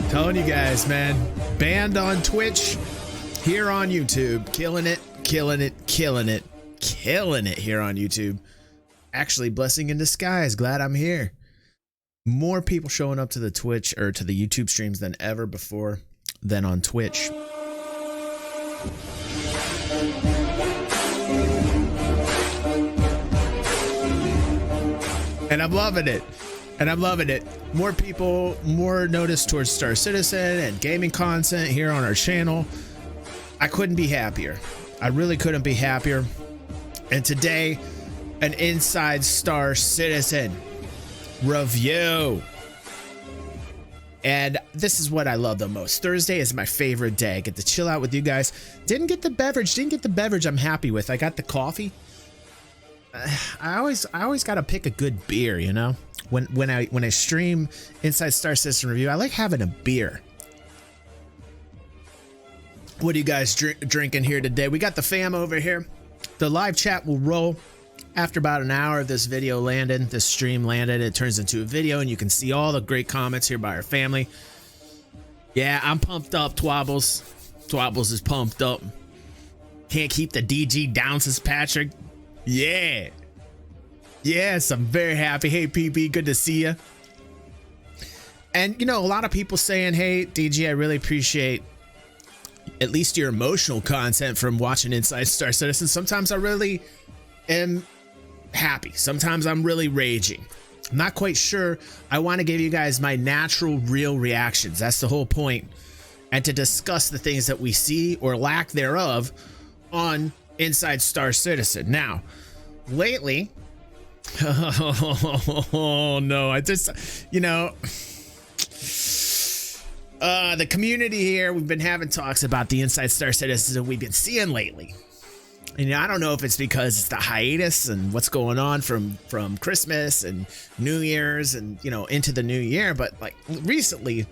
Telling you guys, man, banned on Twitch, here on YouTube, killing it here on YouTube. Actually, blessing in disguise. Glad I'm here. More people showing up to the Twitch or to the YouTube streams than ever before than on Twitch. And I'm loving it. More people, more notice towards Star Citizen and gaming content here on our channel. I couldn't be happier. I really couldn't be happier. And today, an Inside Star Citizen review. And this is what I love the most. Thursday is my favorite day. I get to chill out with you guys. Didn't get the beverage I'm happy with. I got the coffee. I always got to pick a good beer, you know? When I stream Inside Star Citizen review, I like having a beer. What are you guys drinking here today? We got the fam over here. The live chat will roll after about an hour of this video landed. This stream landed. It turns into a video, and you can see all the great comments here by our family. Yeah, I'm pumped up, Twabbles. Twabbles is pumped up. Can't keep the DG down, says Patrick. Yeah. Yes, I'm very happy. Hey, PB, good to see you. And, you know, a lot of people saying, hey, DG, I really appreciate at least your emotional content from watching Inside Star Citizen. Sometimes I really am happy. Sometimes I'm really raging. I'm not quite sure. I want to give you guys my natural, real reactions. That's the whole point. And to discuss the things that we see or lack thereof on Inside Star Citizen. Now, lately, oh no, I just, you know, the community here, we've been having talks about the Inside Star Citizen we've been seeing lately. And you know, I don't know if it's because it's the hiatus and what's going on from Christmas and New Year's and, you know, into the new year, but like recently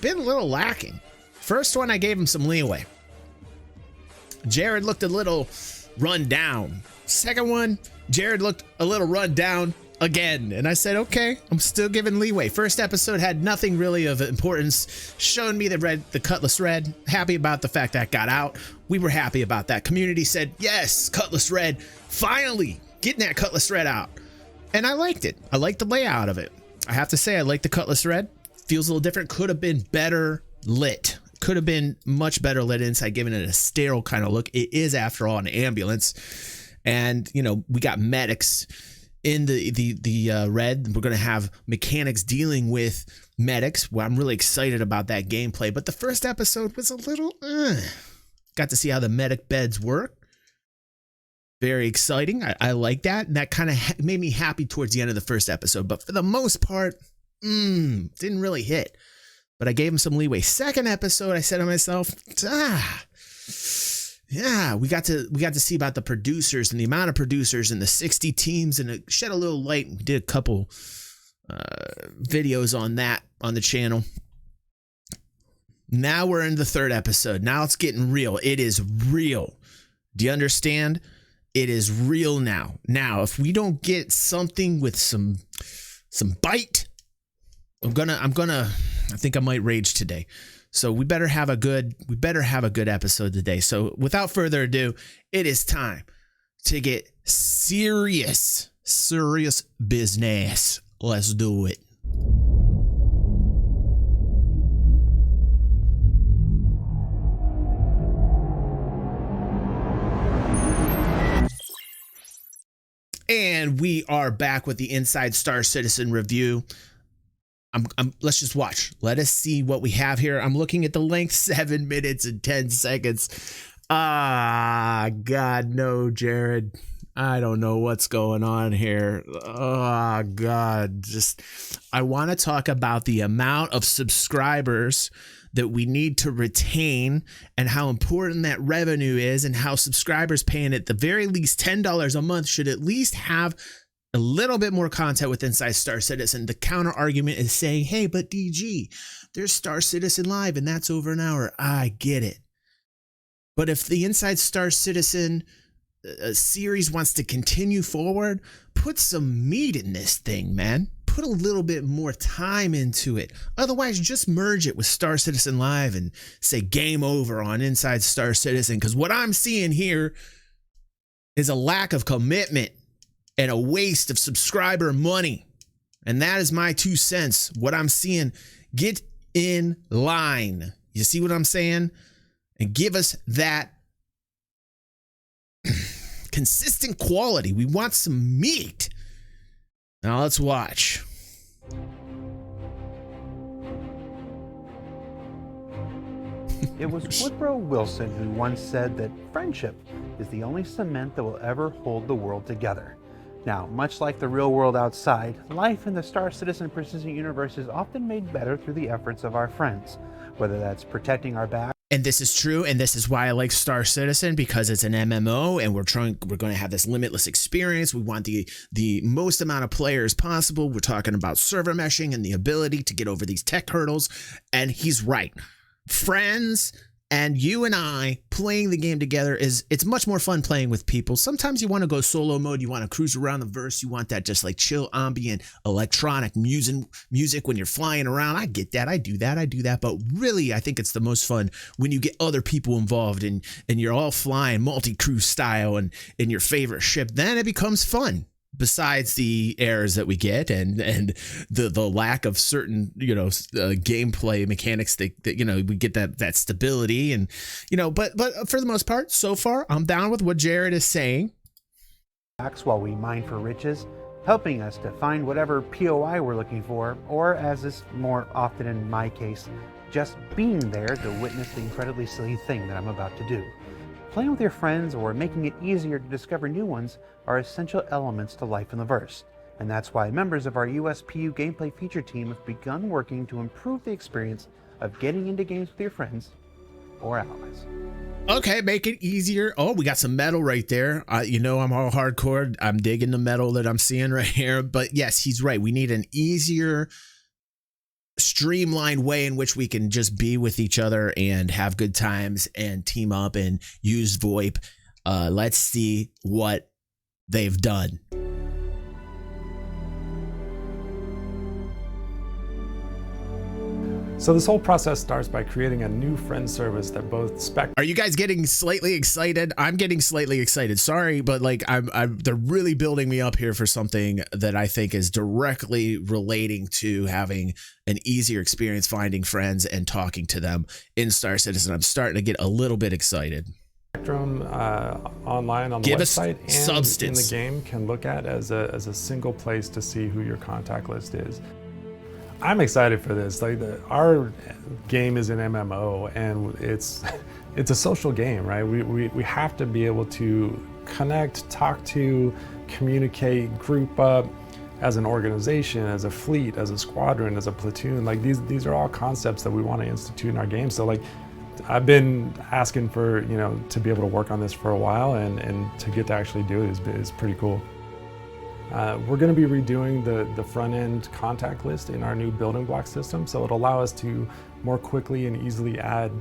been a little lacking. First one, I gave him some leeway. Jared looked a little run down. Second one, Jared looked a little run down again. And I said, okay, I'm still giving leeway. First episode had nothing really of importance. Showing me the Cutlass Red. Happy about the fact that got out. We were happy about that. Community said, yes, Cutlass Red. Finally getting that Cutlass Red out. And I liked it. I liked the layout of it. I have to say, I like the Cutlass Red. Feels a little different. Could have been better lit. Could have been much better lit inside, giving it a sterile kind of look. It is, after all, an ambulance. And, you know, we got medics in the red. We're going to have mechanics dealing with medics. Well, I'm really excited about that gameplay. But the first episode was a little... Got to see how the medic beds work. Very exciting. I like that. And that kind of made me happy towards the end of the first episode. But for the most part, didn't really hit. But I gave him some leeway. Second episode, I said to myself, yeah, we got to see about the producers and the amount of producers and the 60 teams, and it shed a little light. We did a couple videos on that on the channel. Now we're in the third episode. Now it's getting real. It is real. Do you understand? It is real now. Now, if we don't get something with some bite, I think I might rage today. So we better have a good episode today. So without further ado, it is time to get serious business. Let's do it. And we are back with the Inside Star Citizen review. Let's just watch. Let us see what we have here. I'm looking at the length, 7 minutes and 10 seconds. God, no, Jared. I don't know what's going on here. Oh, God. I want to talk about the amount of subscribers that we need to retain and how important that revenue is, and how subscribers paying at the very least $10 a month should at least have a little bit more content with Inside Star Citizen. The counter argument is saying, hey, but DG, there's Star Citizen Live and that's over an hour. I get it. But if the Inside Star Citizen series wants to continue forward, put some meat in this thing, man. put a little bit more time into it. Otherwise, just merge it with Star Citizen Live and say game over on Inside Star Citizen. Because what I'm seeing here is a lack of commitment and a waste of subscriber money. And that is my 2 cents. What I'm seeing, get in line. You see what I'm saying? And give us that consistent quality. We want some meat. Now let's watch. It was Woodrow Wilson who once said that friendship is the only cement that will ever hold the world together. Now, much like the real world outside, life in the Star Citizen Persistent Universe is often made better through the efforts of our friends, whether that's protecting our back. And this is true, and this is why I like Star Citizen, because it's an MMO, and we're going to have this limitless experience. We want the most amount of players possible. We're talking about server meshing and the ability to get over these tech hurdles, and he's right. Friends and you and I playing the game together it's much more fun playing with people. Sometimes you want to go solo mode, you want to cruise around the verse, you want that just like chill ambient electronic music when you're flying around. I get that, I do that, but really I think it's the most fun when you get other people involved and you're all flying multi-crew style and in your favorite ship. Then it becomes fun. Besides the errors that we get and the lack of certain gameplay mechanics that we get that stability and but for the most part so far I'm down with what Jared is saying. While we mine for riches, helping us to find whatever POI we're looking for, or as is more often in my case, just being there to witness the incredibly silly thing that I'm about to do. Playing with your friends or making it easier to discover new ones are essential elements to life in the verse, and that's why members of our USPU gameplay feature team have begun working to improve the experience of getting into games with your friends or allies. Okay, make it easier. Oh, we got some metal right there. I'm all hardcore. I'm digging the metal that I'm seeing right here. But yes, he's right. We need an easier, streamlined way in which we can just be with each other and have good times and team up and use VoIP. Let's see what they've done. So this whole process starts by creating a new friend service that both spec. Are you guys getting slightly excited? I'm getting slightly excited. Sorry, but like they're really building me up here for something that I think is directly relating to having an easier experience finding friends and talking to them in Star Citizen. I'm starting to get a little bit excited. Spectrum online on the website and substance. In the game can look at as a single place to see who your contact list is. I'm excited for this. Our game is an MMO and it's a social game, right? We have to be able to connect, talk to, communicate, group up as an organization, as a fleet, as a squadron, as a platoon. Like these are all concepts that we want to institute in our game. So like I've been asking for to be able to work on this for a while, and to get to actually do it is pretty cool. We're going to be redoing the front end contact list in our new building block system, so it'll allow us to more quickly and easily add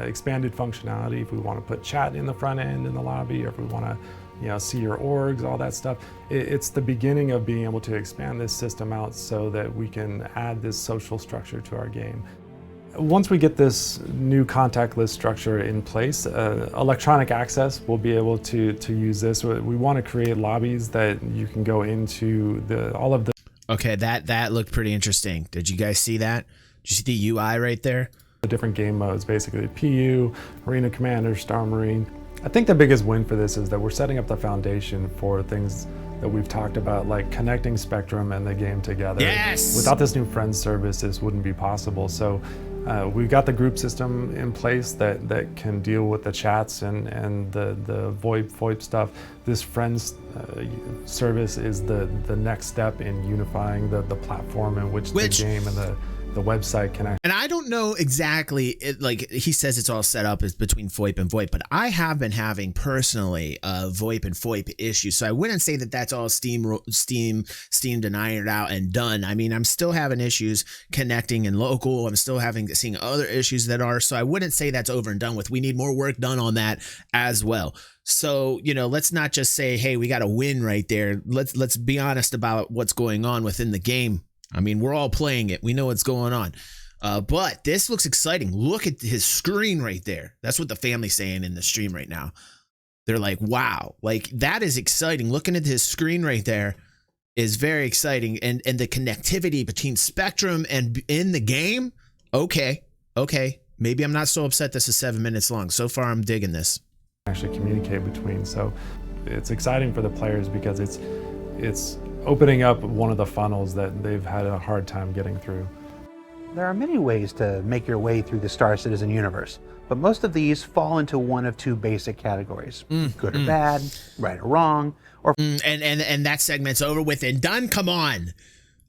expanded functionality if we want to put chat in the front end in the lobby, or if we want to see your orgs, all that stuff. It's the beginning of being able to expand this system out so that we can add this social structure to our game. Once we get this new contact list structure in place, electronic access will be able to use this. We want to create lobbies that you can go into all of the. Okay, that looked pretty interesting. Did you guys see that? Did you see the UI right there? The different game modes, basically PU, Arena Commander, Star Marine. I think the biggest win for this is that we're setting up the foundation for things that we've talked about, like connecting Spectrum and the game together. Yes! Without this new friends service, this wouldn't be possible. So we've got the group system in place that can deal with the chats and the VoIP stuff. This friends service is the next step in unifying the platform in which the game and the website can. And I don't know exactly, like he says it's all set up as between VoIP and VoIP, but I have been having personally VoIP and VoIP issues. So I wouldn't say that that's all Steam denying it out and done. I mean, I'm still having issues connecting in local. I'm still seeing other issues that are. So I wouldn't say that's over and done with. We need more work done on that as well. So, let's not just say, hey, we got a win right there. Let's be honest about what's going on within the game. I mean, we're all playing it. We know what's going on. But this looks exciting. Look at his screen right there. That's what the family's saying in the stream right now. They're like, wow, like that is exciting. Looking at his screen right there is very exciting. And the connectivity between Spectrum and in the game. Okay. Maybe I'm not so upset this is 7 minutes long. So far, I'm digging this. Actually communicate between. So it's exciting for the players because it's opening up one of the funnels that they've had a hard time getting through. There are many ways to make your way through the Star Citizen universe, but most of these fall into one of two basic categories: good or bad, right or wrong, or and that segment's over with and done. Come on.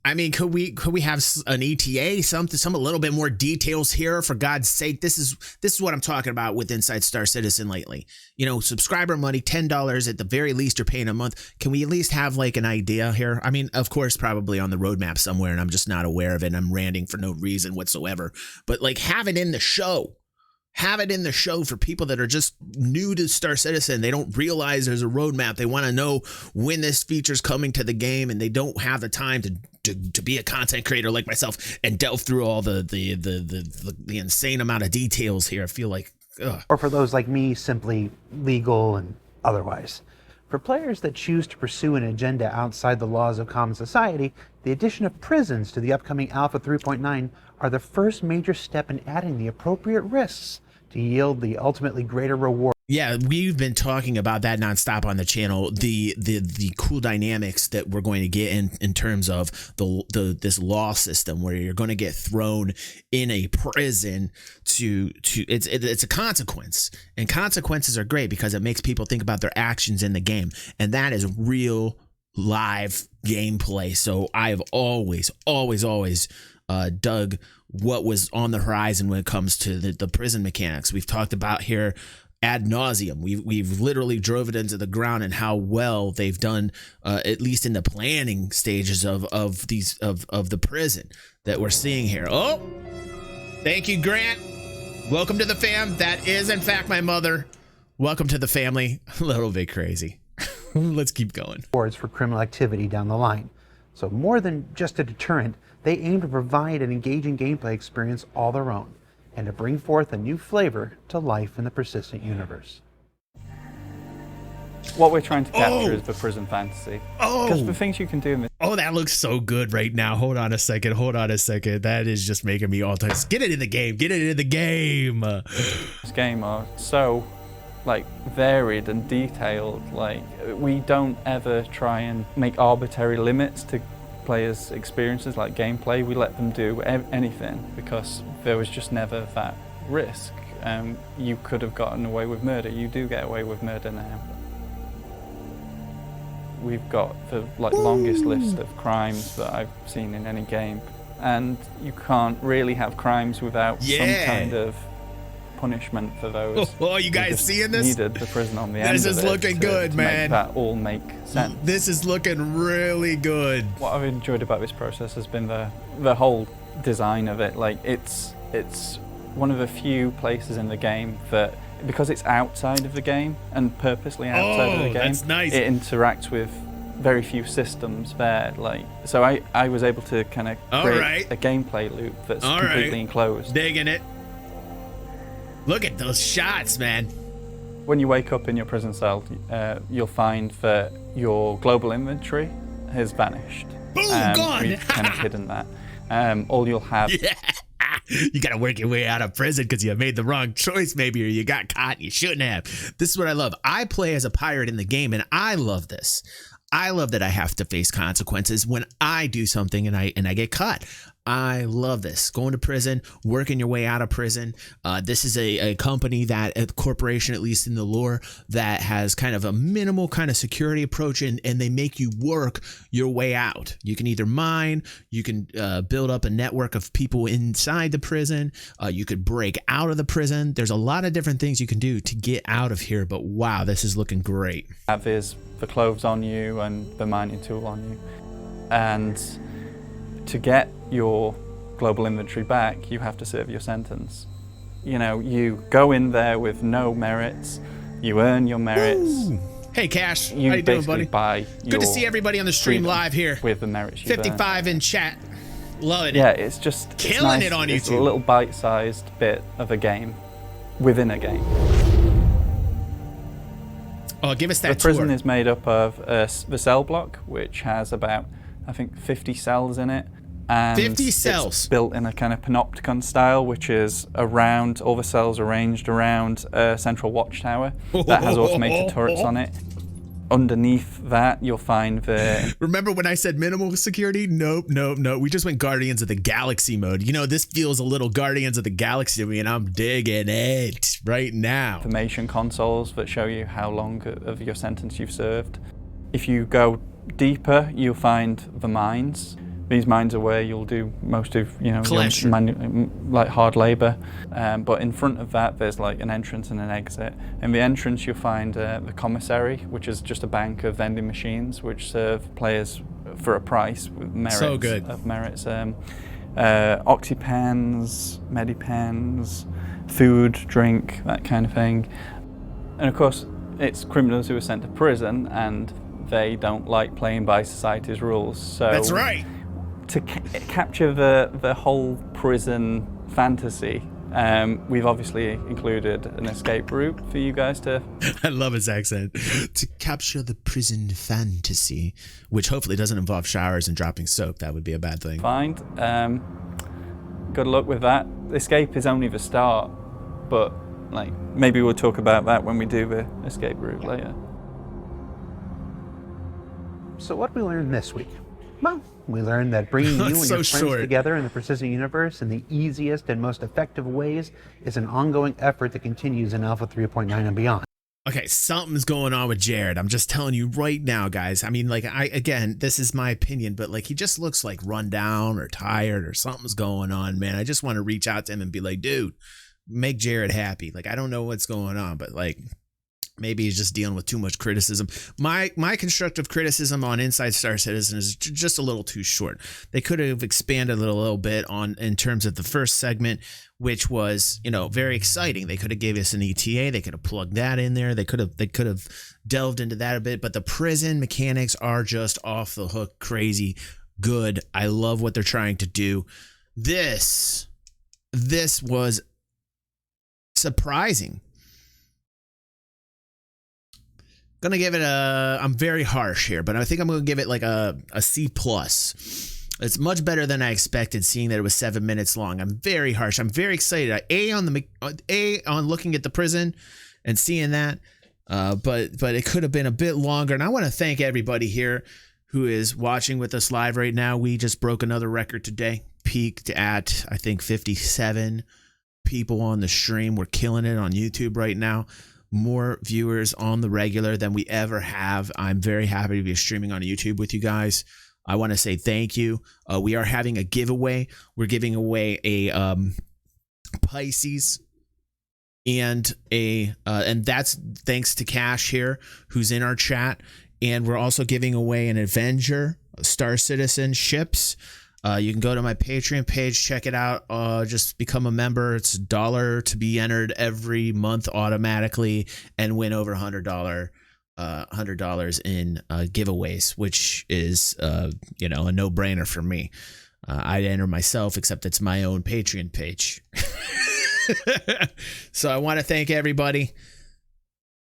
I mean, could we have an ETA, some a little bit more details here, for God's sake? This is what I'm talking about with Inside Star Citizen lately. You know, subscriber money, $10 at the very least you're paying a month. Can we at least have like an idea here? I mean, of course, probably on the roadmap somewhere, and I'm just not aware of it. And I'm ranting for no reason whatsoever. But like, have it in the show. Have it in the show for people that are just new to Star Citizen. They don't realize there's a roadmap. They want to know when this feature's coming to the game, and they don't have the time to be a content creator like myself and delve through all the insane amount of details here. I feel like, ugh. Or for those like me, simply legal and otherwise. For players that choose to pursue an agenda outside the laws of common society, the addition of prisons to the upcoming Alpha 3.9 are the first major step in adding the appropriate risks to yield the ultimately greater reward. Yeah, we've been talking about that nonstop on the channel. The cool dynamics that we're going to get in terms of this law system, where you're going to get thrown in a prison to it's a consequence, and consequences are great because it makes people think about their actions in the game, and that is real live gameplay. So I've always dug what was on the horizon when it comes to the prison mechanics. We've talked about here ad nauseum. We've literally drove it into the ground, and how well they've done, at least in the planning stages of the prison that we're seeing here. Oh, thank you, Grant. Welcome to the fam. That is in fact my mother. Welcome to the family. A little bit crazy. Let's keep going. Rewards for criminal activity down the line. So more than just a deterrent, they aim to provide an engaging gameplay experience all their own, and to bring forth a new flavor to life in the persistent universe. What we're trying to capture is the prison fantasy. Because the things you can do in this that looks so good right now. Hold on a second. That is just making me all time. Get it in the game. this game are so like varied and detailed. Like, we don't ever try and make arbitrary limits to players' experiences like gameplay. We let them do anything because there was just never that risk. You could have gotten away with murder. You do get away with murder now. We've got the longest list of crimes that I've seen in any game, and you can't really have crimes without some kind of punishment for those. Oh, you guys seeing this? Needed the prison on the end. This is looking good, man. Make that all make sense. This is looking really good. What I've enjoyed about this process has been the whole design of it. Like, it's one of the few places in the game that, because it's outside of the game and purposely outside of the game, that's nice. It interacts with very few systems there. Like, so I was able to kind of create a gameplay loop that's completely enclosed. Digging it. Look at those shots, man. When you wake up in your prison cell, you'll find that your global inventory has vanished. Boom, gone. We've kind of hidden that. All you'll have. Yeah. You got to work your way out of prison because you made the wrong choice, maybe, or you got caught and you shouldn't have. This is what I love. I play as a pirate in the game, and I love this. I love that I have to face consequences when I do something and I get caught. I love this. Going to prison, working your way out of prison. This is a company that, a corporation, at least in the lore, that has kind of a minimal kind of security approach, and they make you work your way out. You can either mine, you can build up a network of people inside the prison. You could break out of the prison. There's a lot of different things you can do to get out of here, but wow, this is looking great. Have is the clothes on you and the mining tool on you. And to get your global inventory back, you have to serve your sentence. You know, you go in there with no merits, you earn your merits. Ooh. Hey, Cash, you how you doing, buddy? Buy Good to see everybody on the stream live here. With the merits you 55 in chat. Loving Yeah, it. it's just Killing nice. it on It's a YouTube. little bite-sized bit of a game within a game. Oh, give us that The prison tour. is made up of the cell block, which has about, I think, 50 cells in it. And 50 it's cells. built in a kind of panopticon style, which is around, all the cells arranged around a central watchtower that has automated turrets on it. Underneath that, you'll find the... Remember when I said minimal security? Nope. We just went Guardians of the Galaxy mode. You know, this feels a little Guardians of the Galaxy to me, and I'm digging it right now. information consoles that show you how long of your sentence you've served. If you go deeper, you'll find the mines. These mines are where you'll do most of, you know, your like hard labor. But in front of that, there's like an entrance and an exit. In the entrance, you'll find the commissary, which is just a bank of vending machines which serve players for a price with merits. So good. Of merits. Oxypens, Medipens, food, drink, that kind of thing. And of course, it's criminals who are sent to prison, and they don't like playing by society's rules. So That's right. to capture the whole prison fantasy, we've obviously included an escape route for you guys to... I love his accent. To capture the prison fantasy, which hopefully doesn't involve showers and dropping soap. That would be a bad thing. find. Good luck with that. Escape is only the start, but like maybe we'll talk about that when we do the escape route later. So what we learned this week? Well, we learned that bringing you and So your friends short. together in the persistent universe in the easiest and most effective ways is an ongoing effort that continues in Alpha 3.9 and beyond. Okay, something's going on with Jared. I'm just telling you right now, guys. I mean, like, again, this is my opinion, but like, he just looks like run down or tired or something's going on, man. I just want to reach out to him and be like, dude, make Jared happy. Like, I don't know what's going on, but like, maybe he's just dealing with too much criticism. My constructive criticism on Inside Star Citizen is just a little too short. They could have expanded a little bit on in terms of the first segment, which was, you know, very exciting. They could have gave us an ETA. They could have plugged that in there. They could have delved into that a bit. But the prison mechanics are just off the hook, crazy good. I love what they're trying to do. This was surprising. Gonna give it I'm very harsh here, but I think I'm gonna give it like a C+. It's much better than I expected, seeing that it was 7 minutes long. I'm very harsh. I'm very excited. A on looking at the prison and seeing that, but it could have been a bit longer. And I want to thank everybody here who is watching with us live right now. We just broke another record today, peaked at I think 57 people on the stream. We're killing it on YouTube right now. More viewers on the regular than we ever have. I'm very happy to be streaming on YouTube with you guys. I want to say thank you. We are having a giveaway. We're giving away a Pisces and and that's thanks to Cash here, who's in our chat. And we're also giving away an Avenger, Star Citizen ships. You can go to my Patreon page, check it out. Just become a member. It's $1 to be entered every month automatically and win over $100 in giveaways, which is a no-brainer for me. I'd enter myself, except it's my own Patreon page. So I want to thank everybody.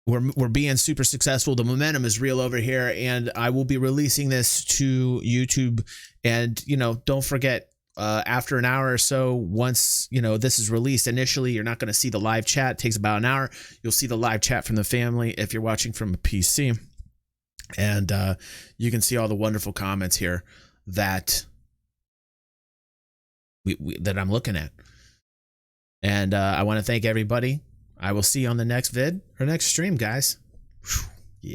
We're being super successful. The momentum is real over here, and I will be releasing this to YouTube. And, don't forget, after an hour or so, once, this is released, initially, you're not going to see the live chat. It takes about an hour. You'll see the live chat from the family if you're watching from a PC. And you can see all the wonderful comments here that that I'm looking at. And I want to thank everybody. I will see you on the next vid or next stream, guys. Whew.